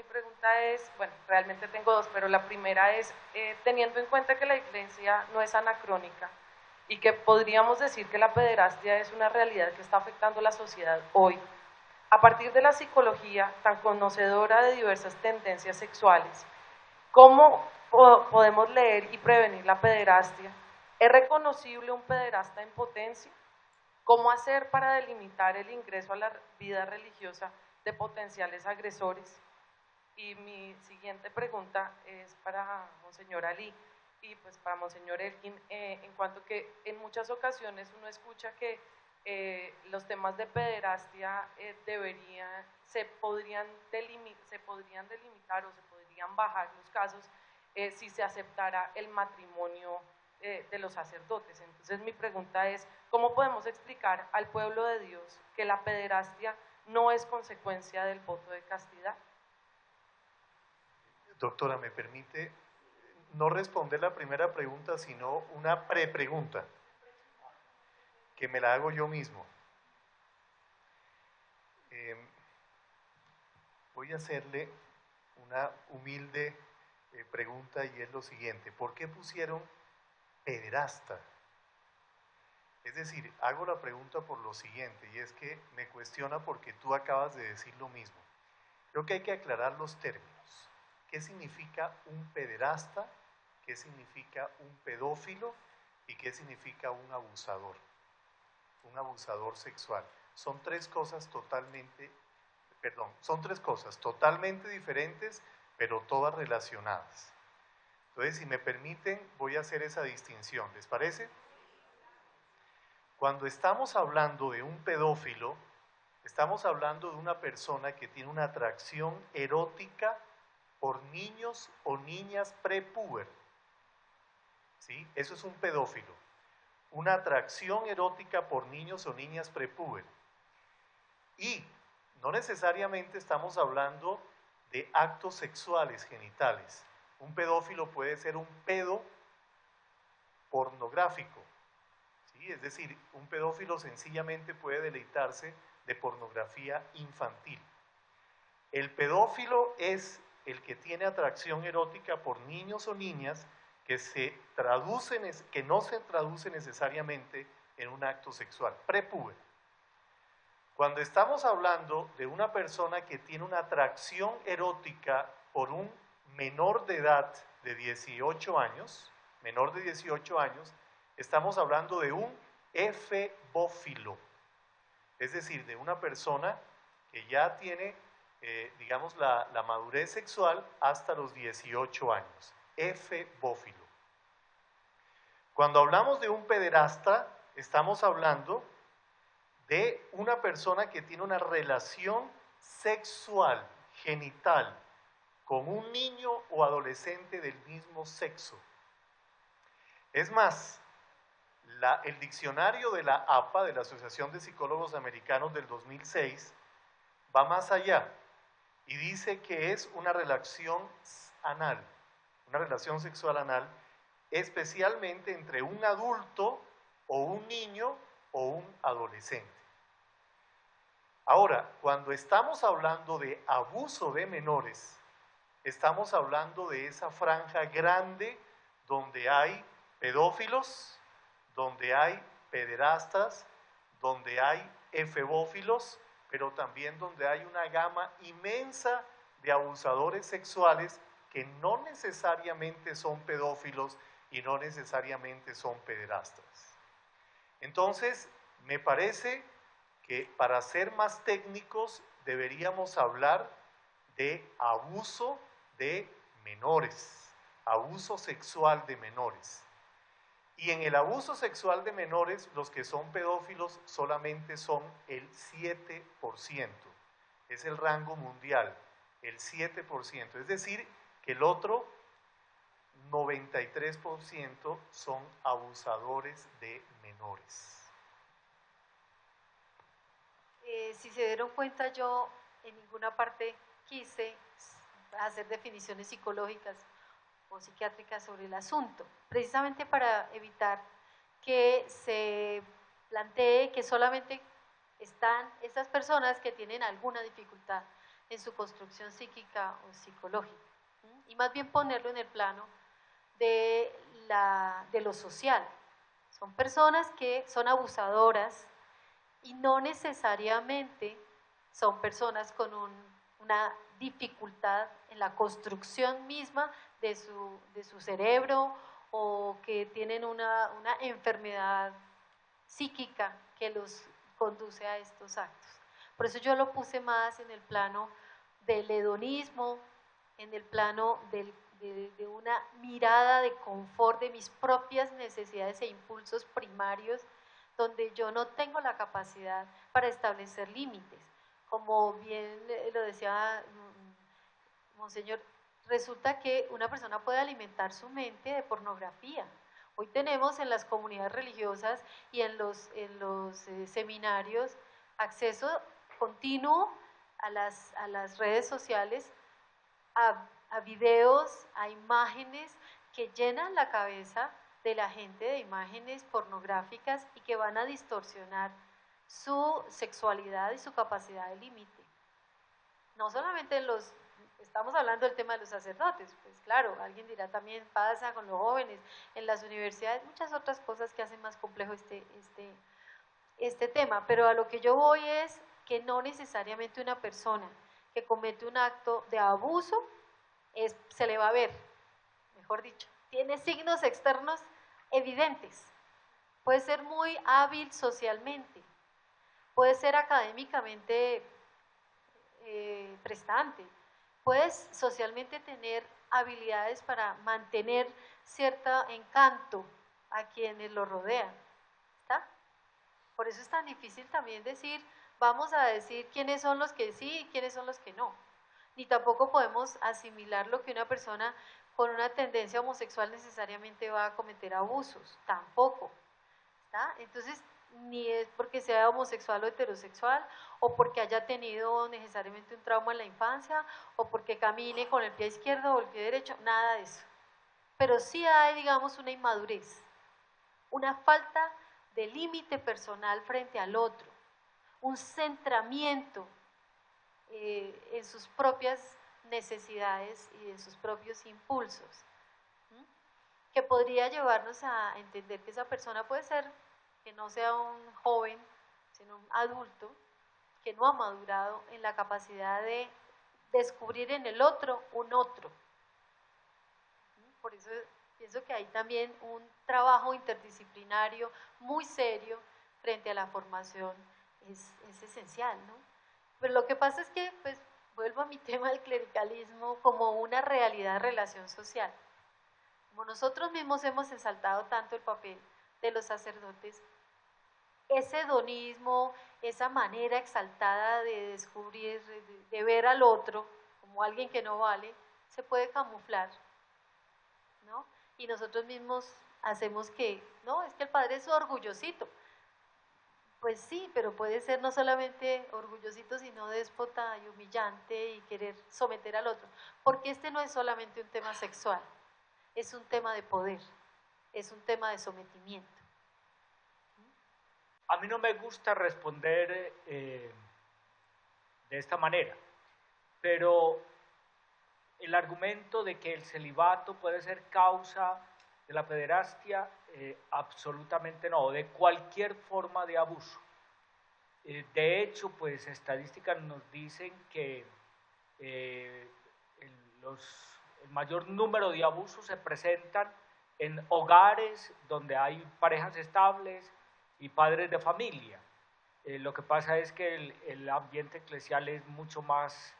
pregunta es, bueno, realmente tengo dos, pero la primera es, teniendo en cuenta que la iglesia no es anacrónica y que podríamos decir que la pederastia es una realidad que está afectando la sociedad hoy, a partir de la psicología tan conocedora de diversas tendencias sexuales, ¿cómo podemos leer y prevenir la pederastia? ¿Es reconocible un pederasta en potencia? ¿Cómo hacer para delimitar el ingreso a la vida religiosa de potenciales agresores? Y mi siguiente pregunta es para Monseñor Ali y pues para Monseñor Elkin, en cuanto que en muchas ocasiones uno escucha que los temas de pederastia se podrían delimitar o se podrían bajar los casos si se aceptara el matrimonio de los sacerdotes. Entonces mi pregunta es, ¿cómo podemos explicar al pueblo de Dios que la pederastia no es consecuencia del voto de castidad? Doctora, ¿me permite no responder la primera pregunta, sino una prepregunta, que me la hago yo mismo? Voy a hacerle una humilde pregunta y es lo siguiente: ¿por qué pusieron pederasta? Es decir, hago la pregunta por lo siguiente, y es que me cuestiona porque tú acabas de decir lo mismo. Creo que hay que aclarar los términos. ¿Qué significa un pederasta? ¿Qué significa un pedófilo? ¿Y qué significa un abusador sexual? Son tres cosas totalmente diferentes, pero todas relacionadas. Entonces, si me permiten, voy a hacer esa distinción. ¿Les parece? Cuando estamos hablando de un pedófilo, estamos hablando de una persona que tiene una atracción erótica por niños o niñas prepuber. ¿Sí? Eso es un pedófilo. Una atracción erótica por niños o niñas prepuber. Y no necesariamente estamos hablando de actos sexuales genitales. Un pedófilo puede ser un pedo pornográfico. ¿Sí? Es decir, un pedófilo sencillamente puede deleitarse de pornografía infantil. El pedófilo es el que tiene atracción erótica por niños o niñas que no se traduce necesariamente en un acto sexual, prepuber. Cuando estamos hablando de una persona que tiene una atracción erótica por un menor de edad de 18 años, estamos hablando de un efebófilo, es decir, de una persona que ya tiene, digamos, la madurez sexual hasta los 18 años, efebófilo. Cuando hablamos de un pederasta, estamos hablando de una persona que tiene una relación sexual, genital, con un niño o adolescente del mismo sexo. Es más, el diccionario de la APA, de la Asociación de Psicólogos Americanos del 2006, va más allá y dice que es una relación anal, una relación sexual anal, especialmente entre un adulto o un niño o un adolescente. Ahora, cuando estamos hablando de abuso de menores, estamos hablando de esa franja grande donde hay pedófilos, donde hay pederastas, donde hay efebófilos, pero también donde hay una gama inmensa de abusadores sexuales que no necesariamente son pedófilos y no necesariamente son pederastas. Entonces, me parece que para ser más técnicos deberíamos hablar de abuso de menores, abuso sexual de menores. Y en el abuso sexual de menores, los que son pedófilos solamente son el 7%. Es el rango mundial, el 7%. Es decir, que el otro 93% son abusadores de menores. Si se dieron cuenta, yo en ninguna parte quise hacer definiciones psicológicas o psiquiátricas sobre el asunto, precisamente para evitar que se plantee que solamente están esas personas que tienen alguna dificultad, en su construcción psíquica o psicológica, y más bien ponerlo en el plano de lo social. Son personas que son abusadoras y no necesariamente son personas con una dificultad en la construcción misma de su cerebro o que tienen una enfermedad psíquica que los conduce a estos actos. Por eso yo lo puse más en el plano del hedonismo, en el plano de una mirada de confort de mis propias necesidades e impulsos primarios, donde yo no tengo la capacidad para establecer límites. Como bien lo decía Monseñor, resulta que una persona puede alimentar su mente de pornografía. Hoy tenemos en las comunidades religiosas y en los seminarios acceso continuo a las redes sociales, a videos, a imágenes que llenan la cabeza de la gente de imágenes pornográficas y que van a distorsionar su sexualidad y su capacidad de límite. No solamente estamos hablando del tema de los sacerdotes, pues claro, alguien dirá también pasa con los jóvenes, en las universidades, muchas otras cosas que hacen más complejo este tema, pero a lo que yo voy es que no necesariamente una persona que comete un acto de abuso se le va a ver, mejor dicho, tiene signos externos evidentes, puede ser muy hábil socialmente, puede ser académicamente prestante, puedes socialmente tener habilidades para mantener cierto encanto a quienes lo rodean, ¿está? Por eso es tan difícil también decir, vamos a decir quiénes son los que sí y quiénes son los que no. Ni tampoco podemos asimilar lo que una persona con una tendencia homosexual necesariamente va a cometer abusos, tampoco, ¿está? Entonces, ni es porque sea homosexual o heterosexual, o porque haya tenido necesariamente un trauma en la infancia, o porque camine con el pie izquierdo o el pie derecho, nada de eso. Pero sí hay, digamos, una inmadurez, una falta de límite personal frente al otro, un centramiento en sus propias necesidades y en sus propios impulsos, que podría llevarnos a entender que esa persona puede ser que no sea un joven, sino un adulto, que no ha madurado en la capacidad de descubrir en el otro un otro. Por eso pienso que hay también un trabajo interdisciplinario muy serio frente a la formación, es esencial, ¿no? Pero lo que pasa es que, pues, vuelvo a mi tema del clericalismo como una realidad de relación social. Como nosotros mismos hemos exaltado tanto el papel de los sacerdotes, ese hedonismo, esa manera exaltada de descubrir, de ver al otro como alguien que no vale, se puede camuflar, ¿no? Y nosotros mismos hacemos que, no, es que el padre es orgullosito. Pues sí, pero puede ser no solamente orgullosito, sino déspota y humillante y querer someter al otro. Porque este no es solamente un tema sexual, es un tema de poder, es un tema de sometimiento. A mí no me gusta responder de esta manera, pero el argumento de que el celibato puede ser causa de la pederastia, absolutamente no, de cualquier forma de abuso. De hecho, pues estadísticas nos dicen que el mayor número de abusos se presentan en hogares donde hay parejas estables y padres de familia. Lo que pasa es que el ambiente eclesial es mucho más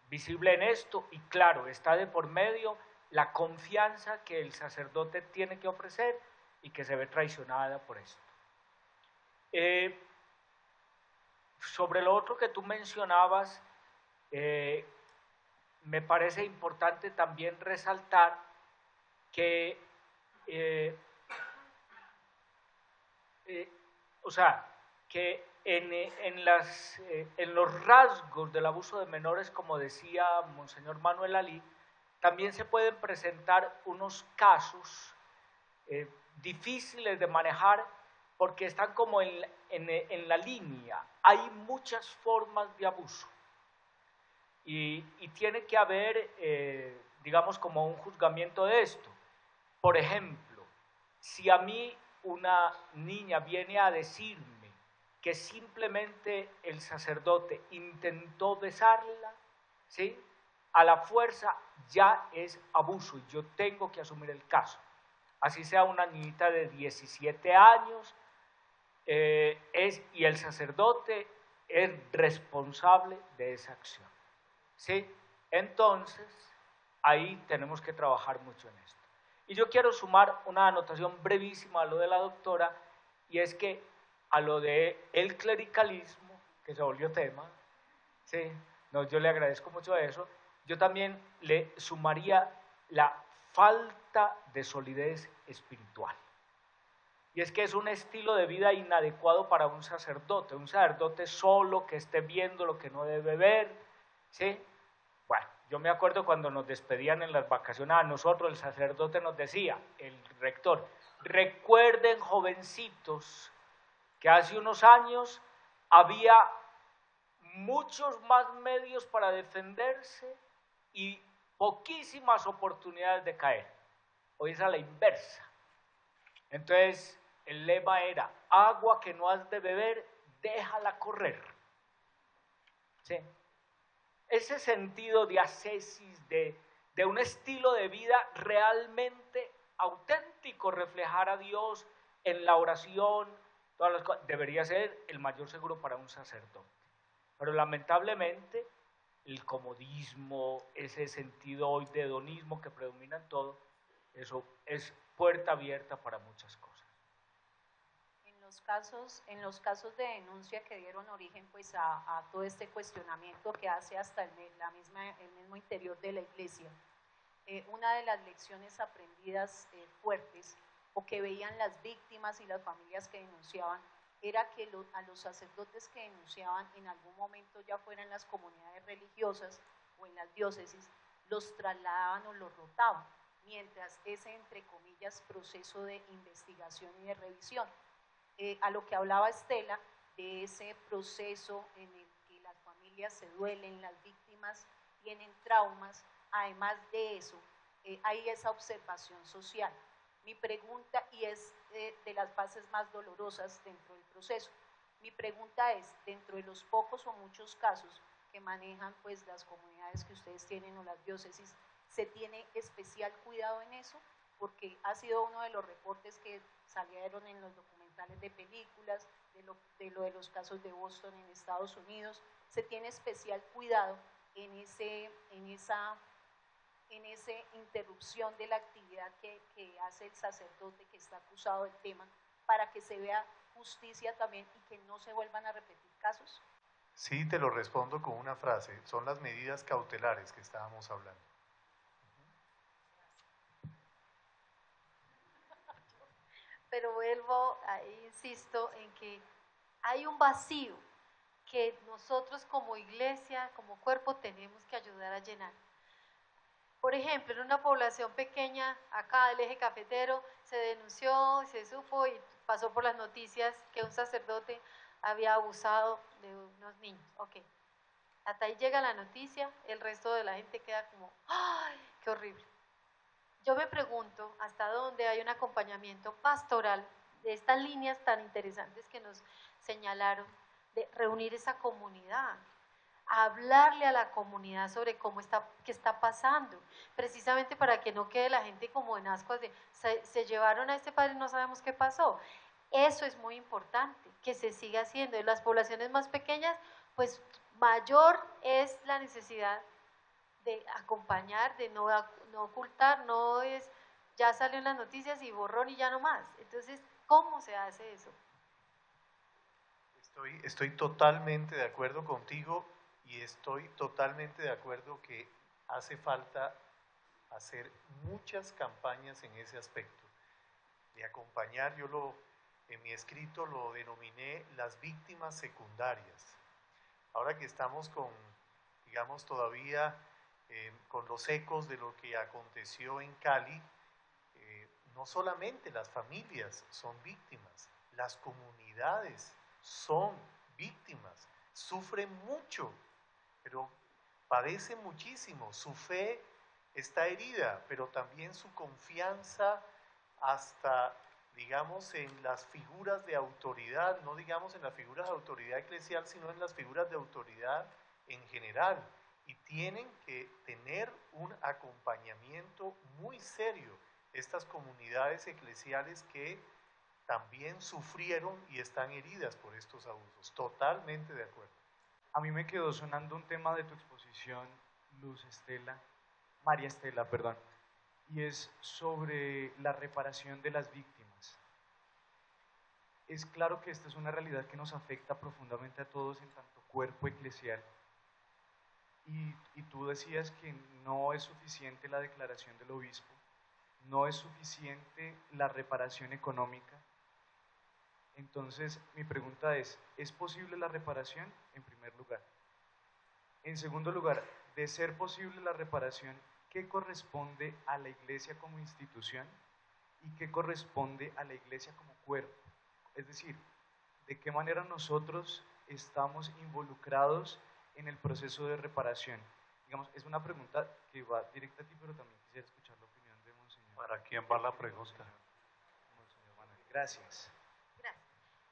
visible en esto y claro, está de por medio la confianza que el sacerdote tiene que ofrecer y que se ve traicionada por esto. Sobre lo otro que tú mencionabas, me parece importante también resaltar que que en los rasgos del abuso de menores, como decía Monseñor Manuel Alí, también se pueden presentar unos casos difíciles de manejar porque están como en la línea. Hay muchas formas de abuso y tiene que haber, digamos, como un juzgamiento de esto. Por ejemplo, si a mí una niña viene a decirme que simplemente el sacerdote intentó besarla, ¿sí?, a la fuerza ya es abuso y yo tengo que asumir el caso. Así sea una niñita de 17 años, y el sacerdote es responsable de esa acción, ¿sí? Entonces, ahí tenemos que trabajar mucho en esto. Y yo quiero sumar una anotación brevísima a lo de la doctora, y es que a lo de el clericalismo, que se volvió tema, ¿sí? No, yo le agradezco mucho eso, yo también le sumaría la falta de solidez espiritual. Y es que es un estilo de vida inadecuado para un sacerdote solo que esté viendo lo que no debe ver, ¿sí? Bueno, yo me acuerdo cuando nos despedían en las vacaciones a nosotros, el sacerdote nos decía, el rector, recuerden, jovencitos, que hace unos años había muchos más medios para defenderse y poquísimas oportunidades de caer. Hoy es a la inversa. Entonces, el lema era, agua que no has de beber, déjala correr. ¿Sí? Ese sentido de ascesis, de un estilo de vida realmente auténtico, reflejar a Dios en la oración, todas las cosas, debería ser el mayor seguro para un sacerdote. Pero lamentablemente, el comodismo, ese sentido hoy de hedonismo que predomina en todo, eso es puerta abierta para muchas cosas. En los casos de denuncia que dieron origen pues a todo este cuestionamiento que hace hasta el mismo interior de la iglesia, una de las lecciones aprendidas fuertes o que veían las víctimas y las familias que denunciaban era que a los sacerdotes que denunciaban en algún momento, ya fuera en las comunidades religiosas o en las diócesis, los trasladaban o los rotaban, mientras ese, entre comillas, proceso de investigación y de revisión. A lo que hablaba Estela, de ese proceso en el que las familias se duelen, las víctimas tienen traumas, además de eso, hay esa observación social. Mi pregunta, y es de las fases más dolorosas dentro del proceso, mi pregunta es, dentro de los pocos o muchos casos que manejan pues las comunidades que ustedes tienen o las diócesis, ¿se tiene especial cuidado en eso? Porque ha sido uno de los reportes que salieron en los documentales de películas, de los casos de Boston en Estados Unidos, se tiene especial cuidado en esa interrupción de la actividad que hace el sacerdote que está acusado del tema, para que se vea justicia también y que no se vuelvan a repetir casos. Sí, te lo respondo con una frase, son las medidas cautelares que estábamos hablando. Pero vuelvo, ahí insisto en que hay un vacío que nosotros como iglesia, como cuerpo, tenemos que ayudar a llenar. Por ejemplo, en una población pequeña, acá del eje cafetero, se denunció, se supo y pasó por las noticias que un sacerdote había abusado de unos niños. Ok, hasta ahí llega la noticia, el resto de la gente queda como, ¡ay, qué horrible! Yo me pregunto hasta dónde hay un acompañamiento pastoral de estas líneas tan interesantes que nos señalaron, de reunir esa comunidad, hablarle a la comunidad sobre qué está pasando, precisamente para que no quede la gente como en ascuas de se llevaron a este padre y no sabemos qué pasó. Eso es muy importante, que se siga haciendo. En las poblaciones más pequeñas, pues mayor es la necesidad de acompañar, de no ocultar, no es, ya salió en las noticias y borrón y ya no más. Entonces, ¿cómo se hace eso? Estoy totalmente de acuerdo contigo y estoy totalmente de acuerdo que hace falta hacer muchas campañas en ese aspecto. De acompañar, en mi escrito lo denominé las víctimas secundarias. Ahora que estamos digamos, todavía con los ecos de lo que aconteció en Cali, no solamente las familias son víctimas, las comunidades son víctimas, sufren mucho, pero padece muchísimo, su fe está herida, pero también su confianza hasta, digamos, en las figuras de autoridad, no digamos en las figuras de autoridad eclesial, sino en las figuras de autoridad en general. Y tienen que tener un acompañamiento muy serio estas comunidades eclesiales que también sufrieron y están heridas por estos abusos. Totalmente de acuerdo. A mí me quedó sonando un tema de tu exposición, María Estela, perdón, y es sobre la reparación de las víctimas. Es claro que esta es una realidad que nos afecta profundamente a todos en tanto cuerpo eclesial. Y tú decías que no es suficiente la declaración del obispo, no es suficiente la reparación económica. Entonces, mi pregunta ¿es posible la reparación? En primer lugar. En segundo lugar, de ser posible la reparación, ¿qué corresponde a la Iglesia como institución y qué corresponde a la Iglesia como cuerpo? Es decir, ¿de qué manera nosotros estamos involucrados en el proceso de reparación? Digamos, es una pregunta que va directa a ti, pero también quisiera escuchar la opinión de Monseñor. ¿Para quién va la pregunta? Monseñor Manuel. Gracias. Gracias.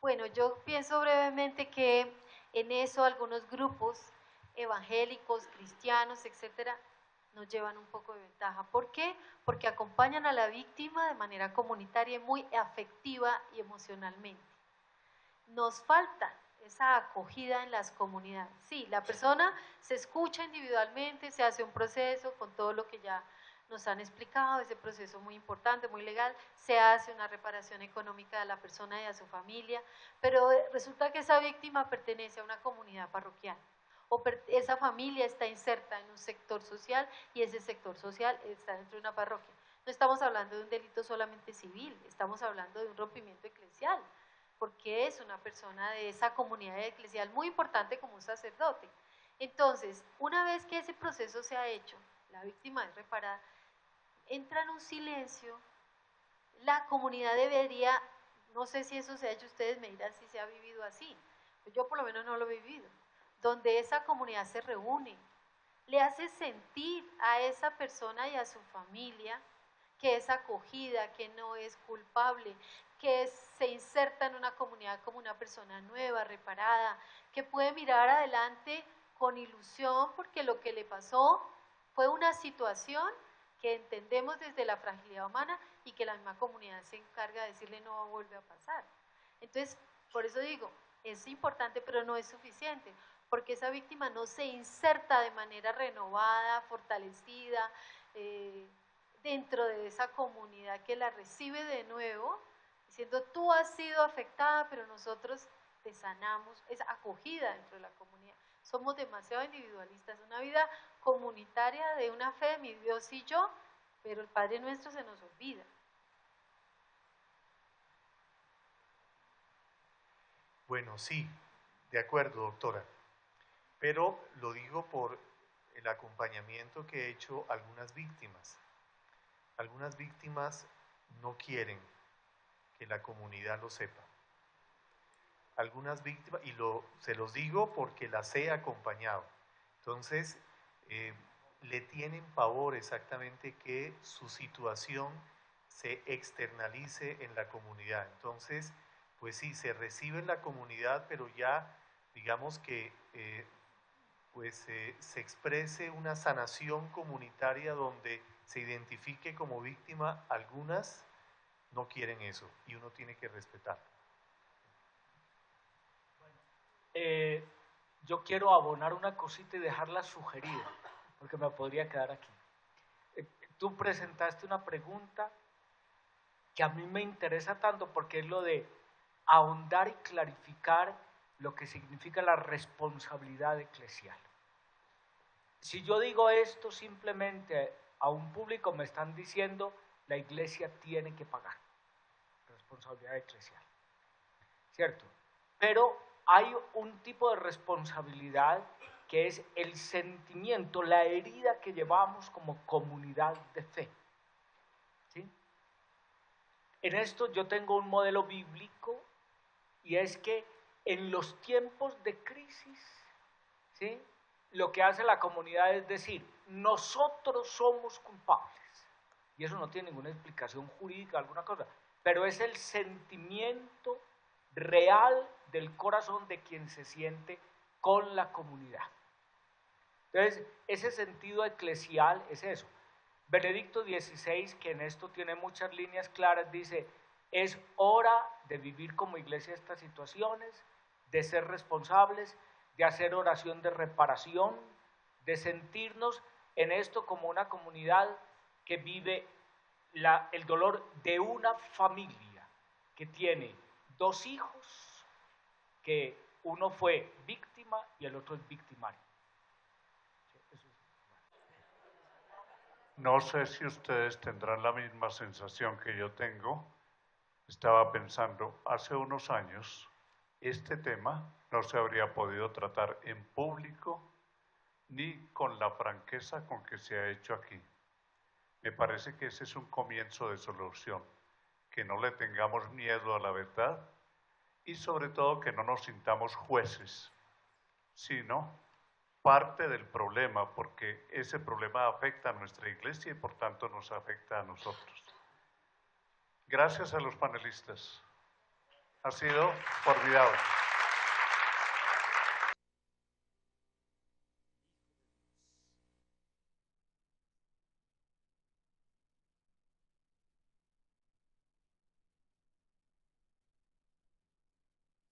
Bueno, yo pienso brevemente que en eso algunos grupos evangélicos, cristianos, etcétera, nos llevan un poco de ventaja. ¿Por qué? Porque acompañan a la víctima de manera comunitaria, muy afectiva y emocionalmente. Nos falta esa acogida en las comunidades. Sí, la persona se escucha individualmente, se hace un proceso con todo lo que ya nos han explicado, ese proceso muy importante, muy legal, se hace una reparación económica a la persona y a su familia, pero resulta que esa víctima pertenece a una comunidad parroquial, o esa familia está inserta en un sector social y ese sector social está dentro de una parroquia. No estamos hablando de un delito solamente civil, estamos hablando de un rompimiento eclesial, porque es una persona de esa comunidad eclesial muy importante como un sacerdote. Entonces, una vez que ese proceso se ha hecho, la víctima es reparada, entra en un silencio, la comunidad debería, no sé si eso se ha hecho, ustedes me dirán si se ha vivido así, yo por lo menos no lo he vivido, donde esa comunidad se reúne, le hace sentir a esa persona y a su familia que es acogida, que no es culpable, que se inserta en una comunidad como una persona nueva, reparada, que puede mirar adelante con ilusión porque lo que le pasó fue una situación que entendemos desde la fragilidad humana y que la misma comunidad se encarga de decirle no vuelve a pasar. Entonces, por eso digo, es importante pero no es suficiente, porque esa víctima no se inserta de manera renovada, fortalecida, dentro de esa comunidad que la recibe de nuevo, diciendo tú has sido afectada, pero nosotros te sanamos, es acogida dentro de la comunidad. Somos demasiado individualistas, una vida comunitaria de una fe, mi Dios y yo, pero el Padre Nuestro se nos olvida. Bueno, sí, de acuerdo, doctora, pero lo digo por el acompañamiento que he hecho a algunas víctimas. Algunas víctimas no quieren que la comunidad lo sepa. Algunas víctimas, y se los digo porque las he acompañado, entonces le tienen pavor exactamente que su situación se externalice en la comunidad. Entonces, pues sí, se recibe en la comunidad, pero ya digamos que se exprese una sanación comunitaria donde se identifique como víctima. Algunas no quieren eso y uno tiene que respetar. Yo quiero abonar una cosita y dejarla sugerida, porque me podría quedar aquí. Tú presentaste una pregunta que a mí me interesa tanto porque es lo de ahondar y clarificar lo que significa la responsabilidad eclesial. Si yo digo esto simplemente a un público me están diciendo la iglesia tiene que pagar responsabilidad eclesial, ¿cierto? Pero hay un tipo de responsabilidad que es el sentimiento, la herida que llevamos como comunidad de fe, ¿sí? En esto yo tengo un modelo bíblico y es que en los tiempos de crisis, ¿sí?, lo que hace la comunidad es decir, nosotros somos culpables. Y eso no tiene ninguna explicación jurídica, alguna cosa, pero es el sentimiento real del corazón de quien se siente con la comunidad. Entonces, ese sentido eclesial es eso. Benedicto XVI, que en esto tiene muchas líneas claras, dice, es hora de vivir como iglesia estas situaciones, de ser responsables, de hacer oración de reparación, de sentirnos en esto como una comunidad que vive el dolor de una familia que tiene 2 hijos, que uno fue víctima y el otro es victimario. No sé si ustedes tendrán la misma sensación que yo tengo. Estaba pensando, hace unos años, este tema no se habría podido tratar en público ni con la franqueza con que se ha hecho aquí. Me parece que ese es un comienzo de solución, que no le tengamos miedo a la verdad y sobre todo que no nos sintamos jueces, sino parte del problema, porque ese problema afecta a nuestra iglesia y por tanto nos afecta a nosotros. Gracias a los panelistas. Ha sido formidable.